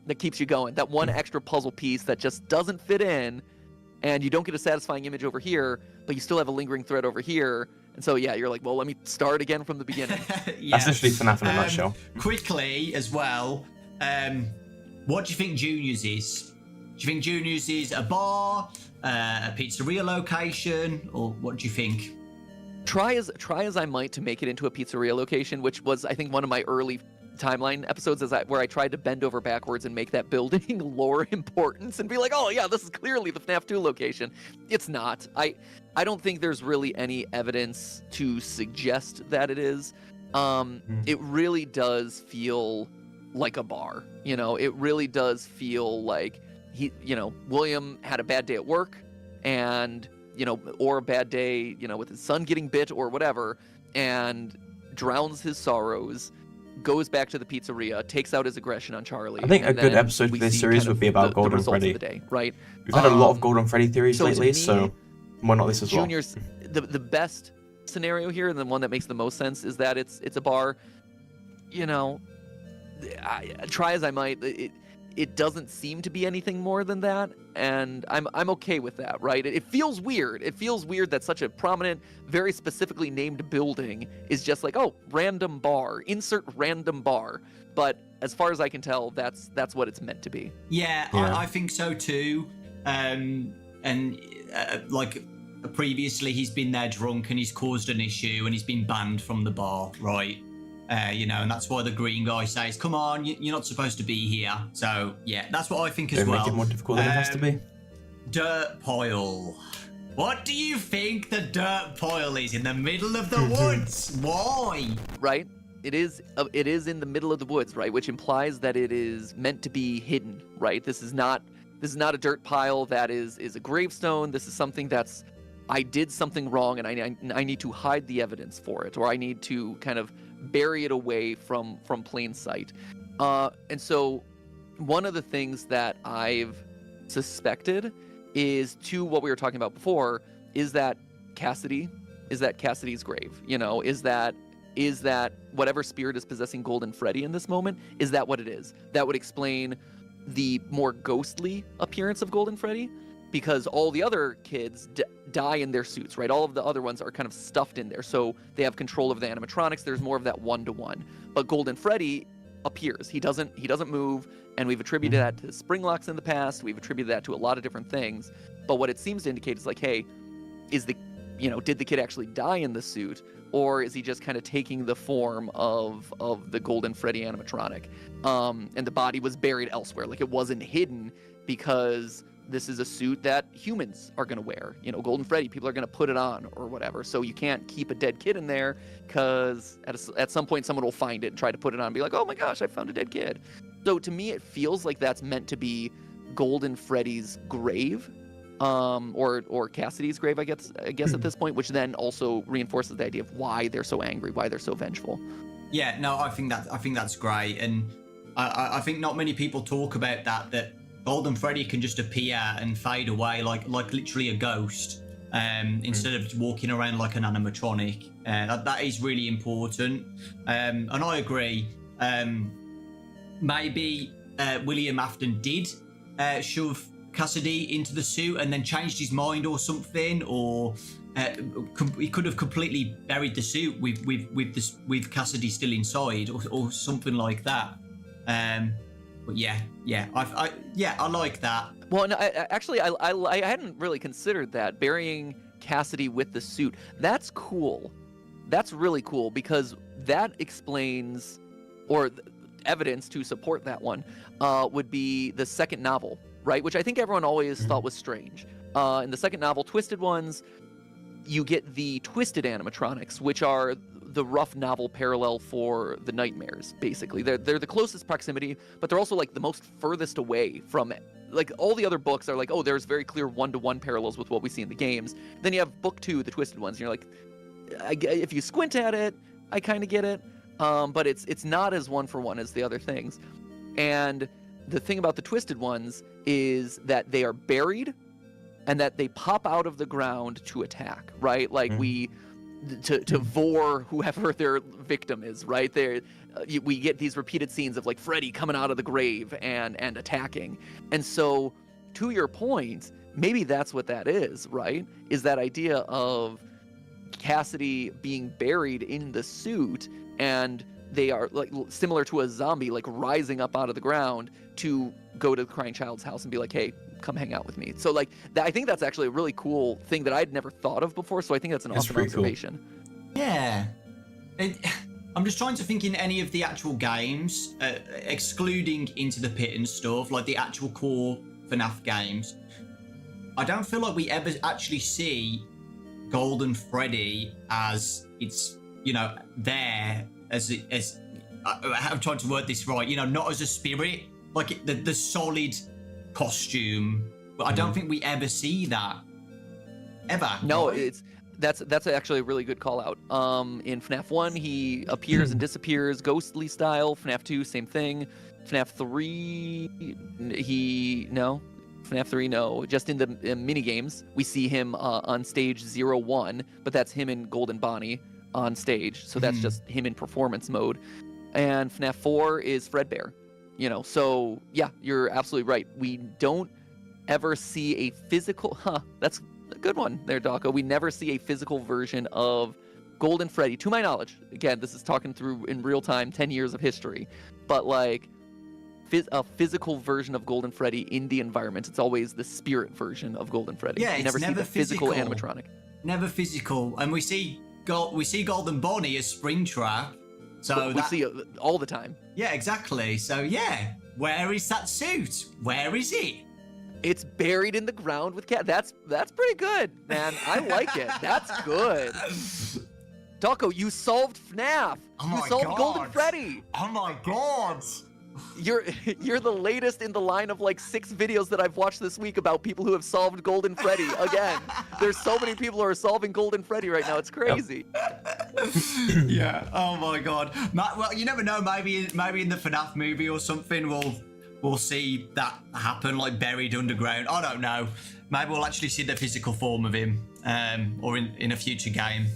that keeps you going. That one extra puzzle piece that just doesn't fit in, and you don't get a satisfying image over here, but you still have a lingering thread over here. And so, yeah, you're like, well, let me start again from the beginning. Yeah. That's literally FNAF in a nutshell. Quickly, as well, what do you think Junior's is? Do you think Junior's is a bar, a pizzeria location, or what do you think? Try as I might to make it into a pizzeria location, which was, I think, one of my early timeline episodes where I tried to bend over backwards and make that building lore importance and be like, oh yeah, this is clearly the FNAF 2 location. It's not. I don't think there's really any evidence to suggest that it is. It really does feel like a bar. It really does feel like William had a bad day at work, and or a bad day, with his son getting bit or whatever, and drowns his sorrows, goes back to the pizzeria, takes out his aggression on Charlie. I think a and good then episode we for this see series kind would of be about the Golden results Freddy. of the day, right? We've had a lot of Golden Freddy theories so lately, to so me, why not this as well? Junior's the best scenario here, and the one that makes the most sense, is that it's a bar. Try as I might, it doesn't seem to be anything more than that, and I'm okay with that, right? It feels weird. It feels weird that such a prominent, very specifically named building is just like, oh, random bar, insert random bar. But as far as I can tell, that's what it's meant to be. Yeah. I think so too. Like previously, he's been there drunk and he's caused an issue and he's been banned from the bar, right? And that's why the green guy says, come on, you're not supposed to be here. So, yeah, that's what I think as Don't well. make it more difficult than it has to be. Dirt pile. What do you think the dirt pile is in the middle of the woods? Why? Right? It is in the middle of the woods, right? Which implies that it is meant to be hidden, right? This is not a dirt pile that is a gravestone. This is something that's, I did something wrong and I need to hide the evidence for it, or I need to kind of bury it away from plain sight. And so one of the things that I've suspected is, to what we were talking about before, is that Cassidy's grave. Is that whatever spirit is possessing Golden Freddy in this moment, is that what it is? That would explain the more ghostly appearance of Golden Freddy, because all the other kids die in their suits, right? All of the other ones are kind of stuffed in there, so they have control of the animatronics. There's more of that one-to-one. But Golden Freddy appears. He doesn't move, and we've attributed that to spring locks in the past. We've attributed that to a lot of different things. But what it seems to indicate is like, hey, did the kid actually die in the suit, or is he just kind of taking the form of the Golden Freddy animatronic? And the body was buried elsewhere, like it wasn't hidden because this is a suit that humans are going to wear. Golden Freddy, people are going to put it on or whatever. So you can't keep a dead kid in there, because at some point someone will find it and try to put it on and be like, oh my gosh, I found a dead kid. So to me, it feels like that's meant to be Golden Freddy's grave, or Cassidy's grave, I guess at this point, which then also reinforces the idea of why they're so angry, why they're so vengeful. Yeah, no, I think that's great, and I think not many people talk about that Golden Freddy can just appear and fade away like literally a ghost, instead of walking around like an animatronic. That is really important, and I agree. Maybe William Afton did shove Cassidy into the suit and then changed his mind or something, or he could have completely buried the suit with Cassidy still inside, or something like that. But yeah, I like that. Well, no, I hadn't really considered that, burying Cassidy with the suit. That's cool. That's really cool, because that explains, or evidence to support that one, would be the second novel, right? Which I think everyone always thought was strange. In the second novel, Twisted Ones, you get the twisted animatronics, which are the rough novel parallel for the nightmares, basically. They're the closest proximity, but they're also like the most furthest away from it. Like, all the other books are like, oh, there's very clear one-to-one parallels with what we see in the games. Then you have book 2, The Twisted Ones, and you're like, if you squint at it, I kind of get it, but it's not as one-for-one as the other things. And the thing about the Twisted Ones is that they are buried, and that they pop out of the ground to attack, right? Like to vor whoever their victim is, right? We get these repeated scenes of like Freddy coming out of the grave and attacking. And so, to your point, maybe that's what that is, right? Is that idea of Cassidy being buried in the suit, and they are like similar to a zombie, like rising up out of the ground to go to the crying child's house and be like, hey, come hang out with me. So like I think that's actually a really cool thing that I'd never thought of before. So I think that's an awesome observation. Cool. Yeah. I'm just trying to think in any of the actual games, excluding Into the Pit and stuff, like the actual core FNAF games. I don't feel like we ever actually see Golden Freddy as it's, there as I'm trying to word this right, not as a spirit, like the solid costume, but I don't think we ever see that ever. No, right? that's actually a really good call out. In FNAF 1, he appears and disappears ghostly style. FNAF 2, same thing. FNAF 3, FNAF 3, no. Just in the mini games, we see him on stage 01, but that's him in Golden Bonnie on stage, so that's just him in performance mode. And FNAF 4 is Fredbear. So yeah, you're absolutely right. We don't ever see a physical, that's a good one there, DAWKO. We never see a physical version of Golden Freddy, to my knowledge. Again, this is talking through in real time, 10 years of history, but like a physical version of Golden Freddy in the environment. It's always the spirit version of Golden Freddy. Yeah, you never see the physical animatronic. Never physical. And we see Golden Bonnie as Springtrap. So we see it all the time. Yeah, exactly. So yeah, where is that suit? Where is it? It's buried in the ground with cat. That's pretty good, man. I like it. That's good. DAWKO, you solved FNAF. Oh you solved God. Golden Freddy. Oh my God. You're the latest in the line of like 6 videos that I've watched this week about people who have solved Golden Freddy. Again, there's so many people who are solving Golden Freddy right now. It's crazy. Yeah. Oh my God. Well, you never know. Maybe in the FNAF movie or something, we'll see that happen, like buried underground. I don't know. Maybe we'll actually see the physical form of him, or in a future game.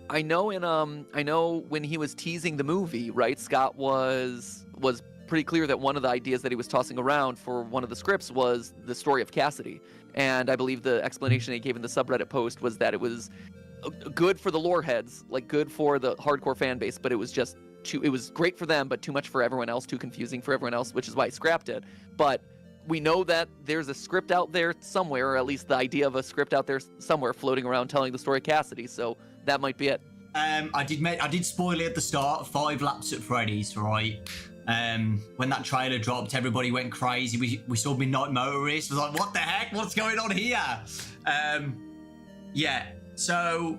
I know when he was teasing the movie, right? Scott was pretty clear that one of the ideas that he was tossing around for one of the scripts was the story of Cassidy. And I believe the explanation he gave in the subreddit post was that it was good for the lore heads, like good for the hardcore fan base, but it was just it was great for them, but too much for everyone else, too confusing for everyone else, which is why he scrapped it. But we know that there's a script out there somewhere, or at least the idea of a script out there somewhere floating around telling the story of Cassidy, so that might be it. I did spoil it at the start, 5 laps at Freddy's, right? When that trailer dropped, everybody went crazy. We saw Midnight Motorist. I was like, what the heck? What's going on here? Yeah. So,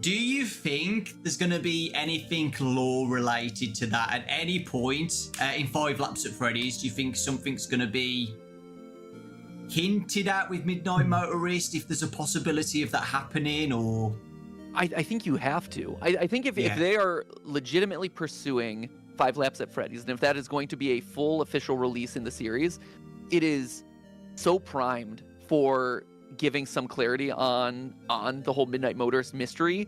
do you think there's going to be anything lore related to that at any point in 5 laps at Freddy's? Do you think something's going to be hinted at with Midnight Motorist? If there's a possibility of that happening, or I think you have to. I think if they are legitimately pursuing 5 laps at Freddy's, and if that is going to be a full official release in the series, it is so primed for giving some clarity on the whole Midnight Motorist mystery.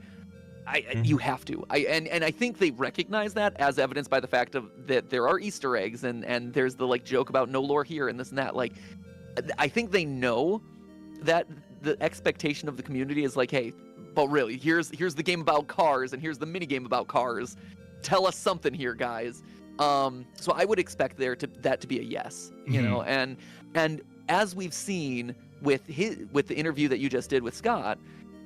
You have to. And I think they recognize that, as evidenced by the fact that there are Easter eggs and there's the like joke about no lore here and this and that. Like, I think they know that the expectation of the community is like, hey, but really, here's the game about cars, and here's the mini game about cars. Tell us something here, guys. So I would expect that to be a yes, you know, and as we've seen with the interview that you just did with Scott,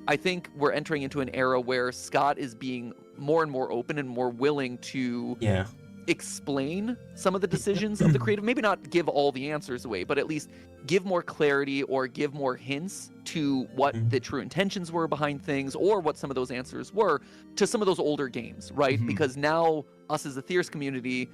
I think we're entering into an era where Scott is being more and more open and more willing to explain some of the decisions of the creative. Maybe not give all the answers away, but at least give more clarity or give more hints to what the true intentions were behind things, or what some of those answers were to some of those older games, right? Because now us as the Thieves community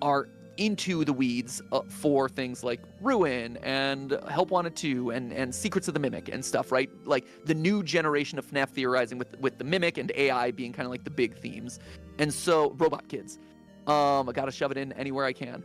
are into the weeds for things like Ruin and Help Wanted 2 and Secrets of the Mimic and stuff, right? Like the new generation of FNAF theorizing with the Mimic and AI being kind of like the big themes. And so, Robot Kids. I gotta shove it in anywhere I can.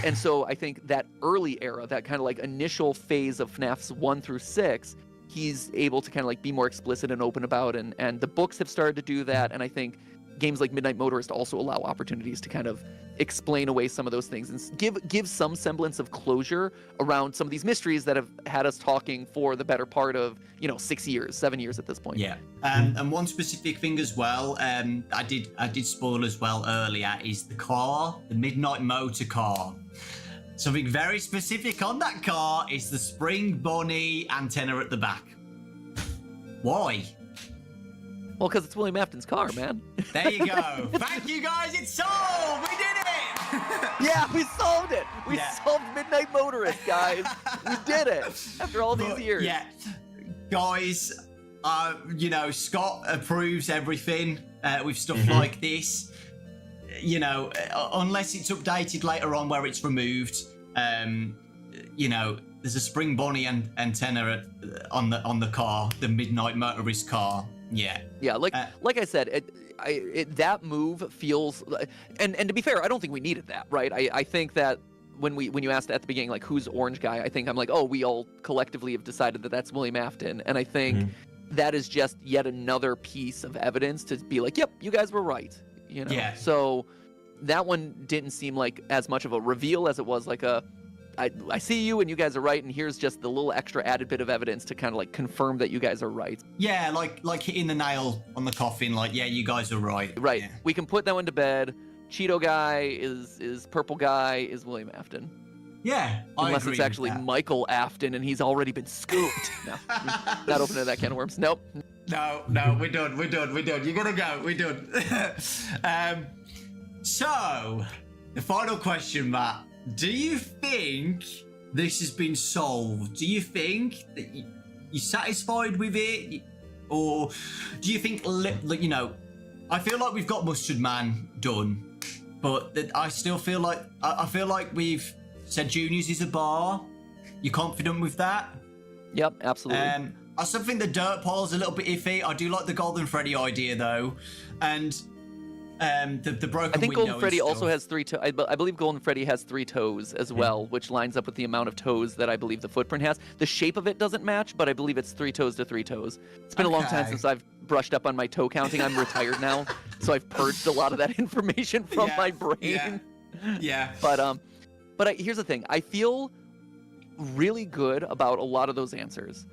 And so I think that early era, that kind of like initial phase of FNAFs 1 through 6, he's able to kind of like be more explicit and open about, and the books have started to do that, and I think games like Midnight Motorist also allow opportunities to kind of explain away some of those things and give some semblance of closure around some of these mysteries that have had us talking for the better part of 7 years at this point. Yeah, and one specific thing as well, I did spoil as well earlier, is the car, the Midnight Motor car. Something very specific on that car is the Spring Bonnie antenna at the back. Why? Well, because it's William Afton's car, man. There you go. Thank you, guys. It's solved. We did it. Yeah, we solved it. We solved Midnight Motorist, guys. We did it after all these years. Yeah, guys. Scott approves everything with stuff like this. Unless it's updated later on where it's removed. There's a Spring Bonnie antenna on the car, the Midnight Motorist car. Yeah. Like I said, that move feels, and to be fair, I don't think we needed that, right? I think that when you asked at the beginning, like, who's Orange Guy, I think I'm like, oh, we all collectively have decided that that's William Afton, and I think that is just yet another piece of evidence to be like, yep, you guys were right, Yeah. So that one didn't seem like as much of a reveal as it was like I see you and you guys are right, and here's just the little extra added bit of evidence to kind of like confirm that you guys are right. Yeah, like hitting the nail on the coffin, like, yeah, you guys are right. Right. Yeah. We can put that one to bed. Cheeto Guy is Purple Guy is William Afton. Yeah, unless it's actually Michael Afton and he's already been scooped. No, not opening that can of worms. Nope. No, we're done. You gotta go. We're done. So, the final question, Matt. Do you think this has been solved? Do you think that you're satisfied with it? Or do you think, I feel like we've got Mustard Man done, but I still feel like, I feel like we've said Juniors is a bar. You confident with that? Yep, absolutely. I still think the dirt pile's a little bit iffy. I do like the Golden Freddy idea though. And the broken I think window Golden Freddy and also has 3 toes. I believe Golden Freddy has 3 toes as well, which lines up with the amount of toes that I believe the footprint has. The shape of it doesn't match, but I believe it's 3 toes to 3 toes. It's been a long time since I've brushed up on my toe counting. I'm retired now, so I've purged a lot of that information from my brain. Yeah. But here's the thing. I feel really good about a lot of those answers.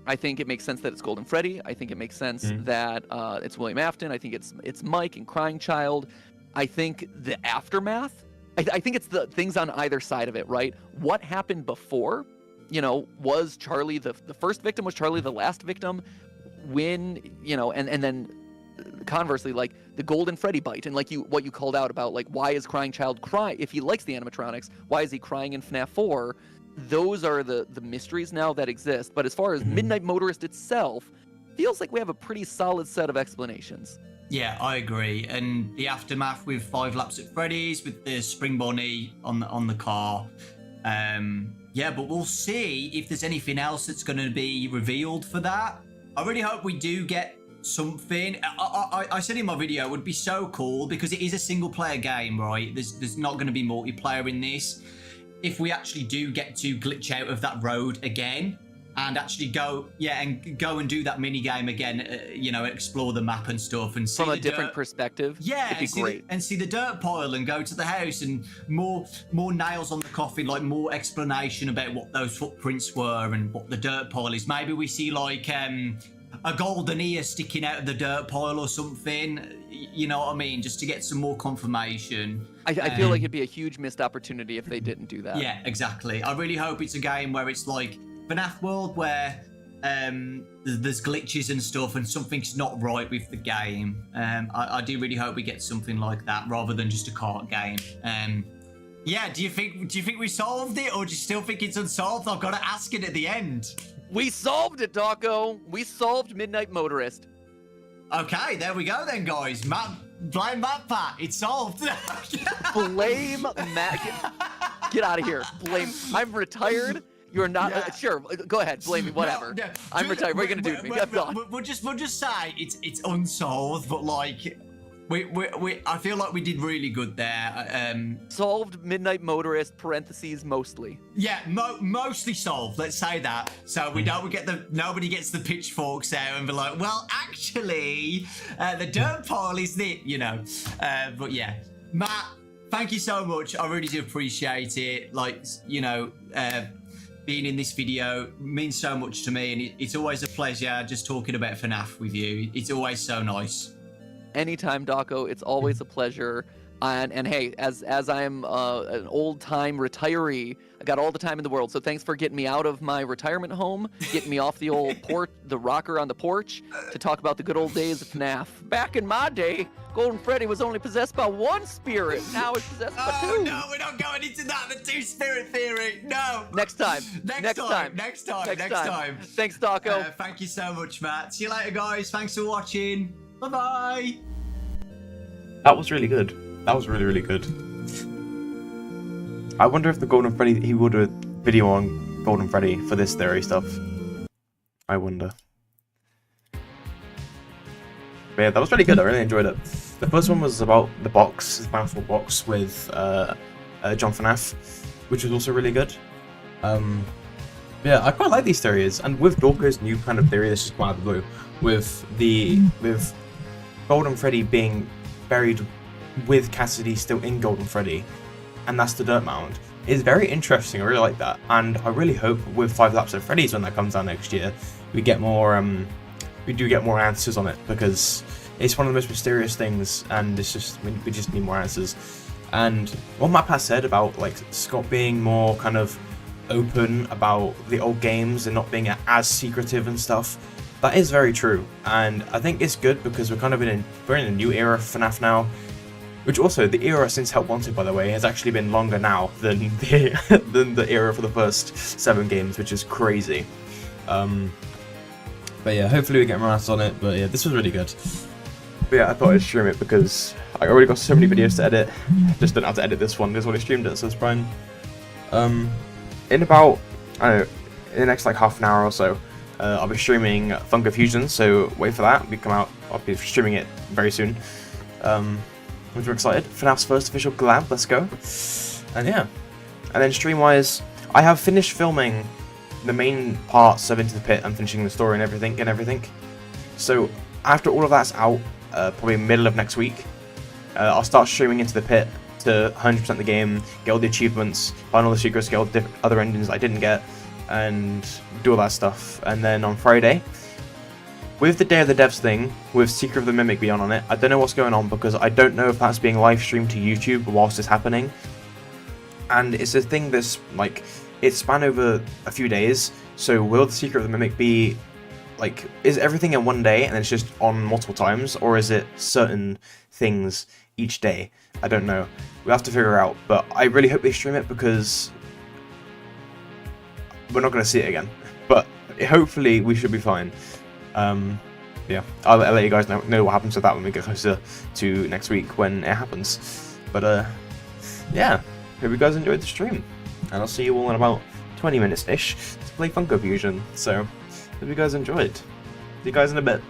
I think it makes sense that it's Golden Freddy. I think it makes sense that it's William Afton. I think it's Mike and Crying Child. I think the aftermath, I think it's the things on either side of it, right? What happened before? Was Charlie the first victim? Was Charlie the last victim? When, and then conversely, like the Golden Freddy bite and like what you called out about, like, why is Crying Child cry? If he likes the animatronics, why is he crying in FNAF 4? Those are the mysteries now that exist. But as far as Midnight Motorist itself, feels like we have a pretty solid set of explanations. Yeah, I agree. And the aftermath with 5 laps at Freddy's, with the Spring Bonnie on the car. Yeah, but we'll see if there's anything else that's going to be revealed for that. I really hope we do get something. I said in my video, it would be so cool because it is a single player game, right? There's not going to be multiplayer in this. If we actually do get to glitch out of that road again, and actually go and do that mini game again. You know, explore the map and stuff, and see From a the different dirt. perspective. Yeah, it'd be great. and see the dirt pile, and go to the house, and more nails on the coffin, like more explanation about what those footprints were and what the dirt pile is. Maybe we see like a golden ear sticking out of the dirt pile or something. You know what I mean? Just to get some more confirmation. I feel like it'd be a huge missed opportunity if they didn't do that. Yeah, exactly. I really hope it's a game where it's like FNAF World, where there's glitches and stuff and something's not right with the game. I do really hope we get something like that rather than just a cart game. Yeah, do you think we solved it, or do you still think it's unsolved? I've got to ask it at the end. We solved it, DAWKO. We solved Midnight Motorist. Okay, there we go then, guys. Blame MATPAT. It's solved. Blame Matt. Get out of here. Blame. I'm retired. You're not. Yeah. Sure, go ahead. Blame me. Whatever. No, I'm retired. What are you gonna do to me? I'm gone. We'll just say it's unsolved, but like I feel like we did really good there. Solved Midnight Motorist. Parentheses mostly. Yeah, mostly solved. Let's say that. So we don't get nobody gets the pitchforks out and be like, well, actually, the dirt pile is it, you know. But yeah, Matt, thank you so much. I really do appreciate it. Like, you know, being in this video means so much to me, and it's always a pleasure just talking about FNAF with you. It's always so nice. Anytime, DAWKO. It's always a pleasure. And hey, as I'm an old-time retiree, I got all the time in the world. So thanks for getting me out of my retirement home, getting me off the old the rocker on the porch, to talk about the good old days of FNAF. Back in my day, Golden Freddy was only possessed by one spirit. Now it's possessed by two. Oh no, we're not going into that. The two-spirit theory. No. Next time. Next time. Thanks, DAWKO. Thank you so much, Matt. See you later, guys. Thanks for watching. Bye-bye. That was really good. That was really, really good. I wonder if the Golden Freddy, he would do a video on Golden Freddy for this theory stuff. I wonder. But yeah, that was really good. I really enjoyed it. The first one was about the box, the mouthful box with John FNAF, which was also really good. Yeah, I quite like these theories, and with DAWKO's new kind of theory, this is quite out of the blue, with Golden Freddy being buried with Cassidy still in Golden Freddy, and that's the dirt mound, is very interesting. I really like that, and I really hope with 5 Laps at Freddy's, when that comes out next year, we get more we do get more answers on it, because it's one of the most mysterious things, and it's just we just need more answers. And what MATPAT said about like Scott being more kind of open about the old games and not being as secretive and stuff, that is very true, and I think it's good because we're kind of in a new era of FNAF now, which also the era since Help Wanted, by the way, has actually been longer now than the era for the first 7 games, which is crazy. But yeah, hopefully we get more answers on it. But yeah, this was really good. But yeah, I thought I'd stream it because I already got so many videos to edit. Just don't have to edit this one. This one I streamed it, so it's fine. In about, I don't know, in the next like half an hour or so, I'll be streaming Funko Fusion, so wait for that. I'll be streaming it very soon. Which we're excited. FNAF's first official collab, let's go. And yeah. And then stream-wise, I have finished filming the main parts of Into the Pit and finishing the story and everything. So after all of that's out, probably middle of next week, I'll start streaming Into the Pit to 100% the game, get all the achievements, find all the secrets, get all the other endings I didn't get, and do all that stuff. And then on Friday, with the Day of the Devs thing, with Secret of the Mimic Beyond on it, I don't know what's going on because I don't know if that's being live streamed to YouTube whilst it's happening. And it's a thing that's like, it's spanned over a few days, so will the Secret of the Mimic be like, is everything in one day and it's just on multiple times, or is it certain things each day? I don't know. We'll have to figure out, but I really hope they stream it because we're not going to see it again. But hopefully we should be fine. Yeah, I'll let you guys know what happens with that when we get closer to next week when it happens. But yeah, hope you guys enjoyed the stream, and I'll see you all in about 20 minutes-ish to play Funko Fusion. So, hope you guys enjoyed. See you guys in a bit.